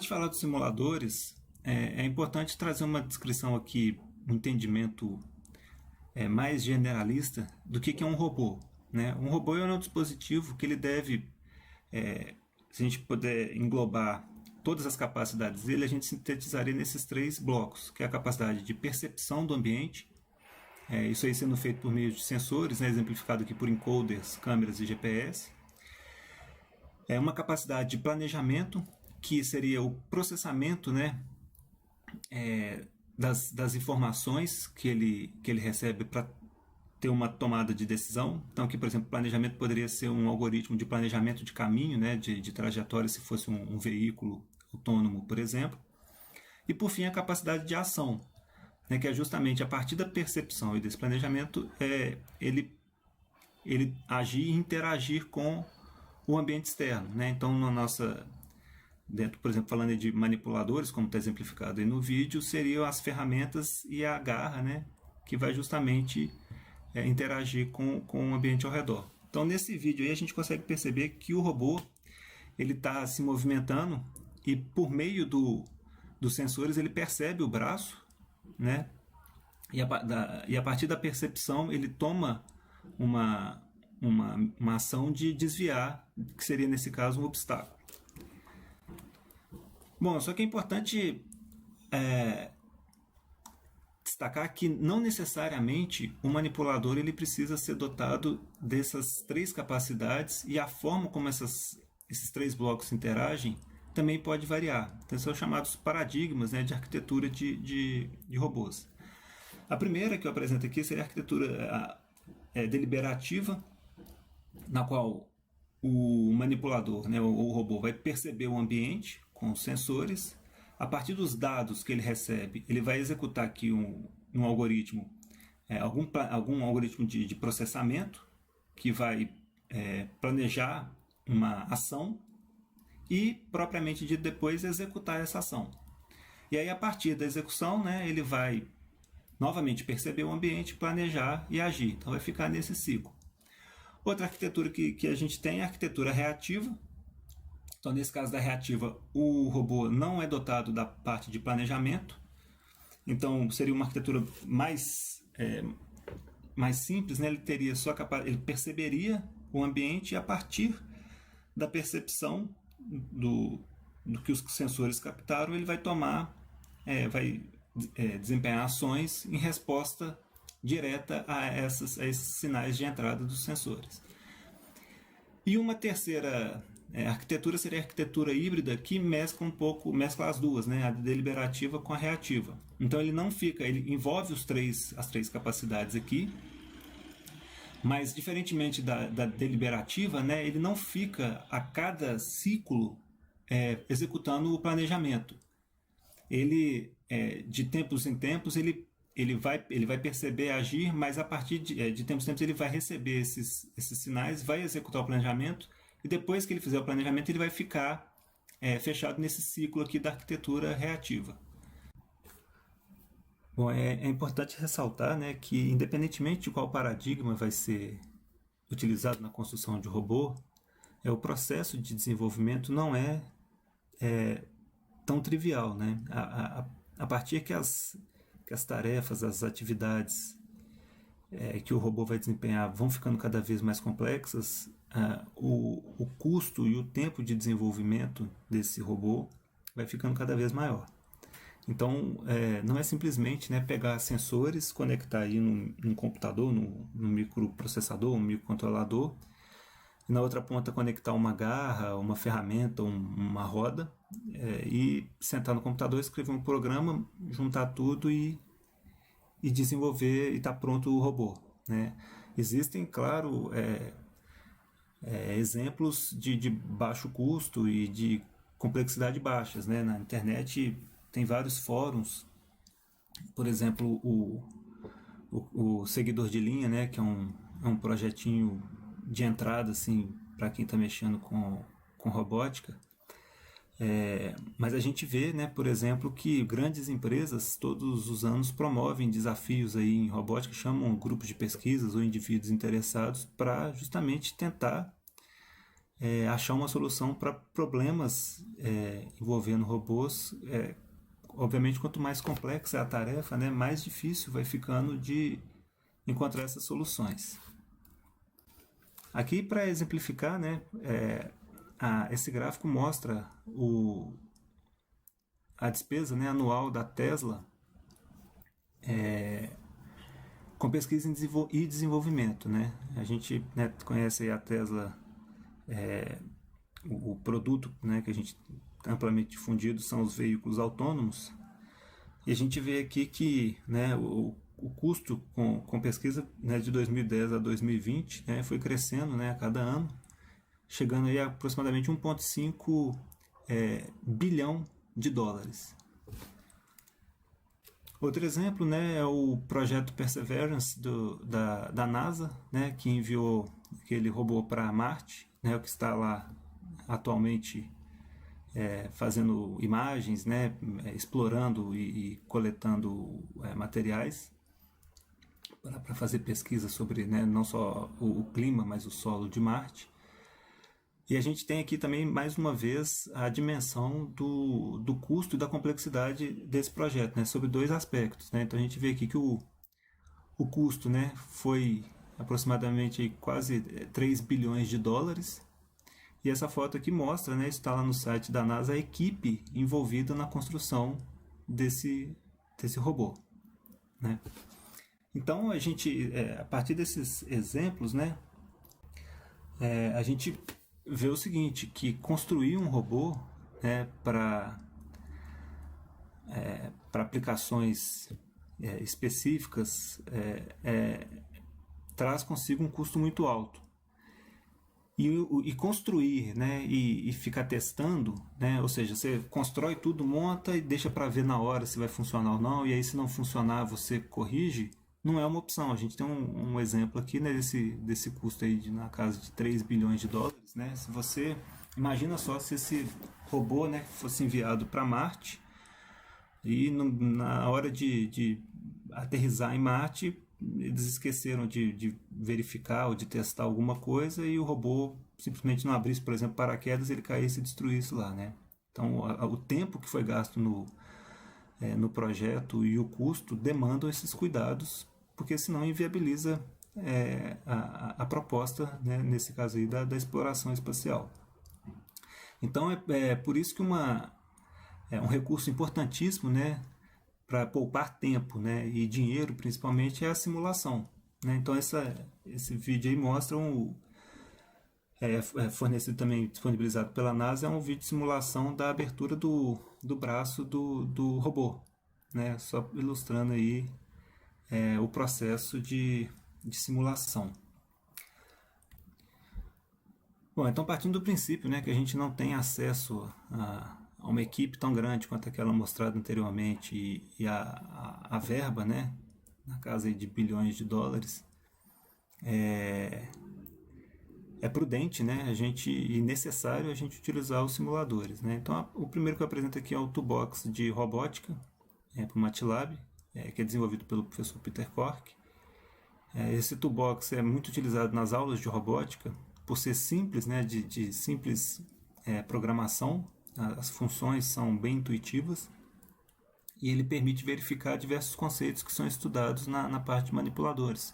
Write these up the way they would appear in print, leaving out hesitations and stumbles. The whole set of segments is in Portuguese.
Antes de falar dos simuladores, é importante trazer uma descrição aqui, um entendimento mais generalista do que é um robô. Né? Um robô é um dispositivo que ele deve, se a gente puder englobar todas as capacidades dele, a gente sintetizaria nesses 3 blocos, que é a capacidade de percepção do ambiente, isso aí sendo feito por meio de sensores, né, exemplificado aqui por encoders, câmeras e GPS. Uma capacidade de planejamento, que seria o processamento, né, das informações que ele recebe para ter uma tomada de decisão. Então aqui, por exemplo, planejamento poderia ser um algoritmo de planejamento de caminho, né, de trajetória, se fosse um veículo autônomo, por exemplo. E por fim, a capacidade de ação, né, que é justamente a partir da percepção e desse planejamento ele agir e interagir com o ambiente externo. Né? Então, dentro, por exemplo, falando de manipuladores, como está exemplificado aí no vídeo, seriam as ferramentas e a garra, né, que vai justamente interagir com o ambiente ao redor. Então, nesse vídeo aí, a gente consegue perceber que o robô está se movimentando e, por meio dos sensores, ele percebe o braço, né, e a partir da percepção ele toma uma ação de desviar, que seria nesse caso um obstáculo. Bom, só que é importante destacar que não necessariamente o manipulador ele precisa ser dotado dessas 3 capacidades, e a forma como esses 3 blocos interagem também pode variar. Então são chamados paradigmas, né, de arquitetura de robôs. A primeira que eu apresento aqui seria a arquitetura deliberativa, na qual o manipulador, né, o robô, vai perceber o ambiente com os sensores. A partir dos dados que ele recebe, ele vai executar aqui um algoritmo, algum algoritmo de processamento, que vai planejar uma ação e, propriamente dito, depois executar essa ação. E aí, a partir da execução, né, ele vai novamente perceber o ambiente, planejar e agir. Então vai ficar nesse ciclo. Outra arquitetura que a gente tem é a arquitetura reativa. Então, nesse caso da reativa, o robô não é dotado da parte de planejamento. Então, seria uma arquitetura mais simples, né? Ele teria ele perceberia o ambiente, e a partir da percepção do que os sensores captaram, ele vai desempenhar ações em resposta direta a esses sinais de entrada dos sensores. E uma terceira arquitetura seria a arquitetura híbrida, que mescla as duas, né, a deliberativa com a reativa. Então ele envolve as três capacidades aqui, mas diferentemente da deliberativa, né, ele não fica a cada ciclo executando o planejamento. Ele, de tempos em tempos, ele vai perceber, agir, mas a partir de tempos em tempos ele vai receber esses sinais, vai executar o planejamento, e depois que ele fizer o planejamento ele vai ficar fechado nesse ciclo aqui da arquitetura reativa. Bom, é importante ressaltar, né, que independentemente de qual paradigma vai ser utilizado na construção de robô, o processo de desenvolvimento não é tão trivial, né? A partir que as tarefas, as atividades que o robô vai desempenhar vão ficando cada vez mais complexas, o custo e o tempo de desenvolvimento desse robô vai ficando cada vez maior. Então, não é simplesmente, né, pegar sensores, conectar aí num computador, num microprocessador, um microcontrolador, e na outra ponta conectar uma garra, uma ferramenta, uma roda, e sentar no computador, escrever um programa, juntar tudo e desenvolver, e está pronto o robô. Né? Existem, claro, exemplos de baixo custo e de complexidade baixas. Né? Na internet tem vários fóruns, por exemplo, o Seguidor de Linha, né? Que é um projetinho de entrada assim, para quem está mexendo com robótica. Mas a gente vê, né, por exemplo, que grandes empresas todos os anos promovem desafios aí em robótica, chamam grupos de pesquisas ou indivíduos interessados para justamente tentar achar uma solução para problemas envolvendo robôs. Obviamente, quanto mais complexa é a tarefa, né, mais difícil vai ficando de encontrar essas soluções. Aqui, para exemplificar, né, esse gráfico mostra a despesa, né, anual da Tesla com pesquisa e desenvolvimento. Né? A gente, né, conhece aí a Tesla, o produto, né, que a gente amplamente difundido são os veículos autônomos, e a gente vê aqui que, né, o custo com pesquisa, né, de 2010 a 2020, né, foi crescendo, né, a cada ano, chegando aí a aproximadamente 1,5 bilhão de dólares. Outro exemplo, né, é o projeto Perseverance da NASA, né, que enviou aquele robô para Marte, né, que está lá atualmente fazendo imagens, né, explorando e coletando materiais para fazer pesquisa sobre, né, não só o clima, mas o solo de Marte. E a gente tem aqui também, mais uma vez, a dimensão do custo e da complexidade desse projeto, né, sobre dois aspectos. Né? Então a gente vê aqui que o custo, né, foi aproximadamente quase 3 bilhões de dólares. E essa foto aqui mostra, né, está lá no site da NASA, a equipe envolvida na construção desse robô. Né? Então, a gente, a partir desses exemplos, né, a gente vê o seguinte, que construir um robô, né, para aplicações específicas traz consigo um custo muito alto. E construir, né, e ficar testando, né, ou seja, você constrói tudo, monta e deixa para ver na hora se vai funcionar ou não, e aí se não funcionar você corrige, não é uma opção. A gente tem um exemplo aqui, né, desse custo aí na casa de 3 bilhões de dólares. Né? Se você imagina só se esse robô, né, fosse enviado para Marte e na hora de aterrissar em Marte, eles esqueceram de verificar ou de testar alguma coisa e o robô simplesmente não abrisse, por exemplo, paraquedas, ele caísse e destruísse lá, né? Então, o tempo que foi gasto no projeto e o custo demandam esses cuidados, porque senão inviabiliza a proposta, né, nesse caso aí, da exploração espacial. Então, é por isso que um recurso importantíssimo, né, para poupar tempo, né, e dinheiro principalmente, é a simulação. Né? Então esse vídeo aí mostra fornecido também, disponibilizado pela NASA, é um vídeo de simulação da abertura do braço do robô, né? Só ilustrando aí o processo de simulação. Bom, então partindo do princípio, né, que a gente não tem acesso a uma equipe tão grande quanto aquela mostrada anteriormente e a verba, né, na casa de bilhões de dólares, é prudente, né, e necessário a gente utilizar os simuladores. Né? Então, o primeiro que eu apresento aqui é o Toolbox de robótica, para o MATLAB, que é desenvolvido pelo professor Peter Cork. Esse Toolbox é muito utilizado nas aulas de robótica, por ser simples, né, de simples programação. As funções são bem intuitivas e ele permite verificar diversos conceitos que são estudados na parte de manipuladores,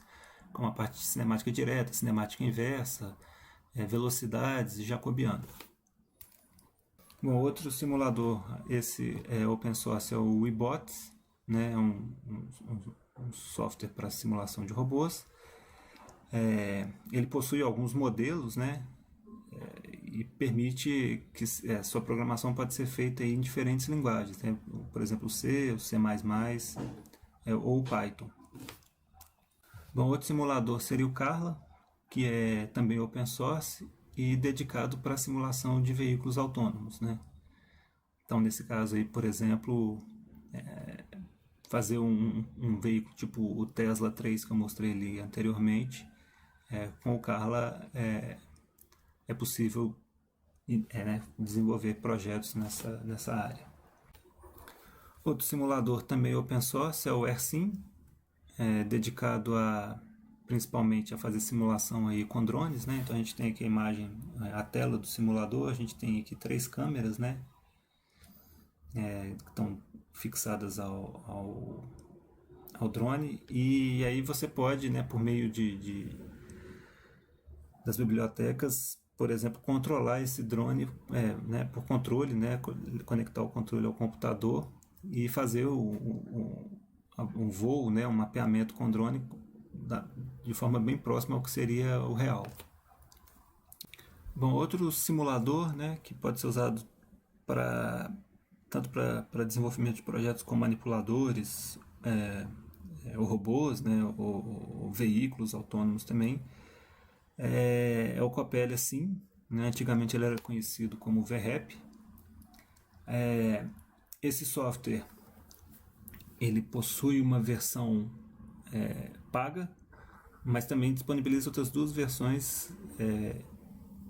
como a parte de cinemática direta, cinemática inversa, velocidades e jacobiano. Bom, outro simulador, esse é open source, é o WeBots, né, um software para simulação de robôs. Ele possui alguns modelos, né, e permite que sua programação pode ser feita em diferentes linguagens, né? Por exemplo, o C, o C++, ou o Python. Bom, outro simulador seria o Carla, que é também open source e dedicado para a simulação de veículos autônomos. Né? Então, nesse caso aí, por exemplo, fazer um veículo tipo o Tesla 3 que eu mostrei ali anteriormente, com o Carla é possível né, desenvolver projetos nessa área. Outro simulador também open source é o AirSim, dedicado a principalmente a fazer simulação aí com drones, né? Então a gente tem aqui a imagem, a tela do simulador, a gente tem aqui 3 câmeras, né? Que estão fixadas ao drone, e aí você pode, né, por meio das bibliotecas, por exemplo, controlar esse drone, né, por controle, né, conectar o controle ao computador e fazer um voo, né, um mapeamento com drone de forma bem próxima ao que seria o real. Bom, outro simulador, né, que pode ser usado tanto para desenvolvimento de projetos com manipuladores, ou robôs, né, ou veículos autônomos também, é o Coppelia Sim, né? Antigamente ele era conhecido como VREP. Esse software ele possui uma versão paga, mas também disponibiliza outras 2 versões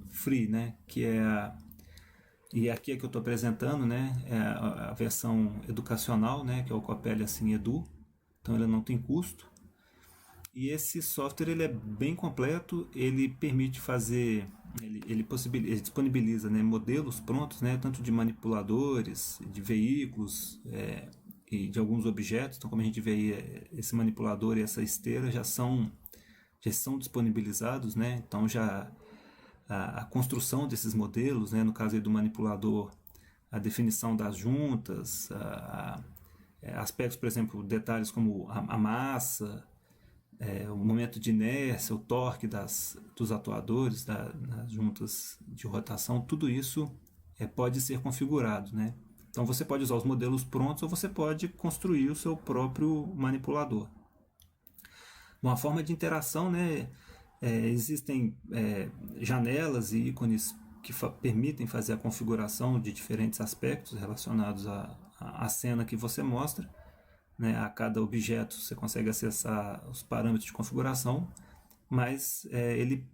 free, né? Que é e aqui é que eu estou apresentando, né? É a versão educacional, né? Que é o Coppelia Sim Edu. Então ele não tem custo. E esse software ele é bem completo, ele permite fazer, ele disponibiliza, né, modelos prontos, né, tanto de manipuladores, de veículos e de alguns objetos. Então, como a gente vê aí, esse manipulador e essa esteira já são disponibilizados, né? Então já a construção desses modelos, né, no caso aí do manipulador, a definição das juntas, aspectos, por exemplo, detalhes como a massa, o momento de inércia, o torque dos atuadores, das juntas de rotação, tudo isso pode ser configurado, né? Então você pode usar os modelos prontos ou você pode construir o seu próprio manipulador. Bom, a forma de interação, né? Existem janelas e ícones que permitem fazer a configuração de diferentes aspectos relacionados à cena que você mostra. Né, a cada objeto você consegue acessar os parâmetros de configuração, mas ele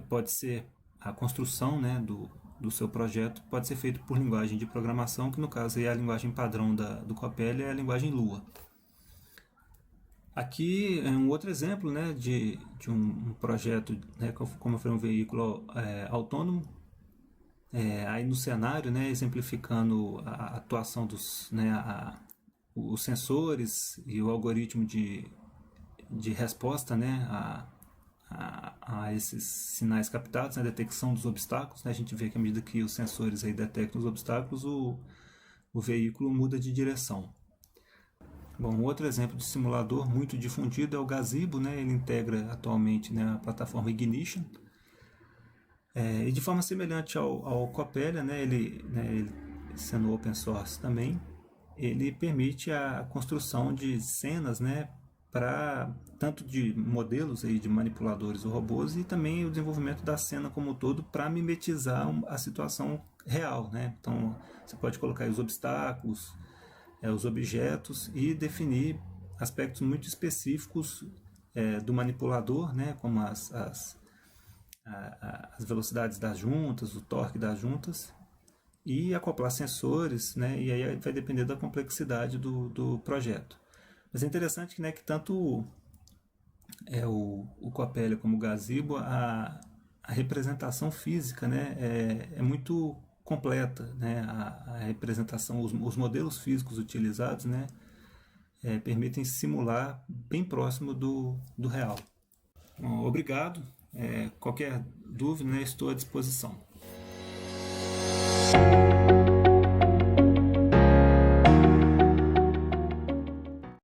pode ser a construção, né, do seu projeto pode ser feito por linguagem de programação, que no caso é a linguagem padrão do Coppelia, é a linguagem Lua. Aqui é um outro exemplo, né, de um projeto, né, como foi um veículo autônomo. Aí no cenário, né, exemplificando a atuação dos, né, os sensores e o algoritmo de resposta, né, a esses sinais captados, a detecção dos obstáculos, né, a gente vê que à medida que os sensores aí detectam os obstáculos, o veículo muda de direção. Bom, outro exemplo de simulador muito difundido é o Gazebo, né, ele integra atualmente, né, a plataforma Ignition, e de forma semelhante ao Coppelia, né, ele sendo open source também, ele permite a construção de cenas, né, para tanto de modelos aí de manipuladores ou robôs e também o desenvolvimento da cena como um todo para mimetizar a situação real, né? Então você pode colocar aí os obstáculos, os objetos e definir aspectos muito específicos do manipulador, né, como as velocidades das juntas, o torque das juntas, e acoplar sensores, né? E aí vai depender da complexidade do projeto. Mas é interessante que, né, que tanto o Coppelia como o Gazebo, a representação física, né, é muito completa, né? A representação, os modelos físicos utilizados, né, permitem simular bem próximo do real. Bom, obrigado. Qualquer dúvida, né, estou à disposição.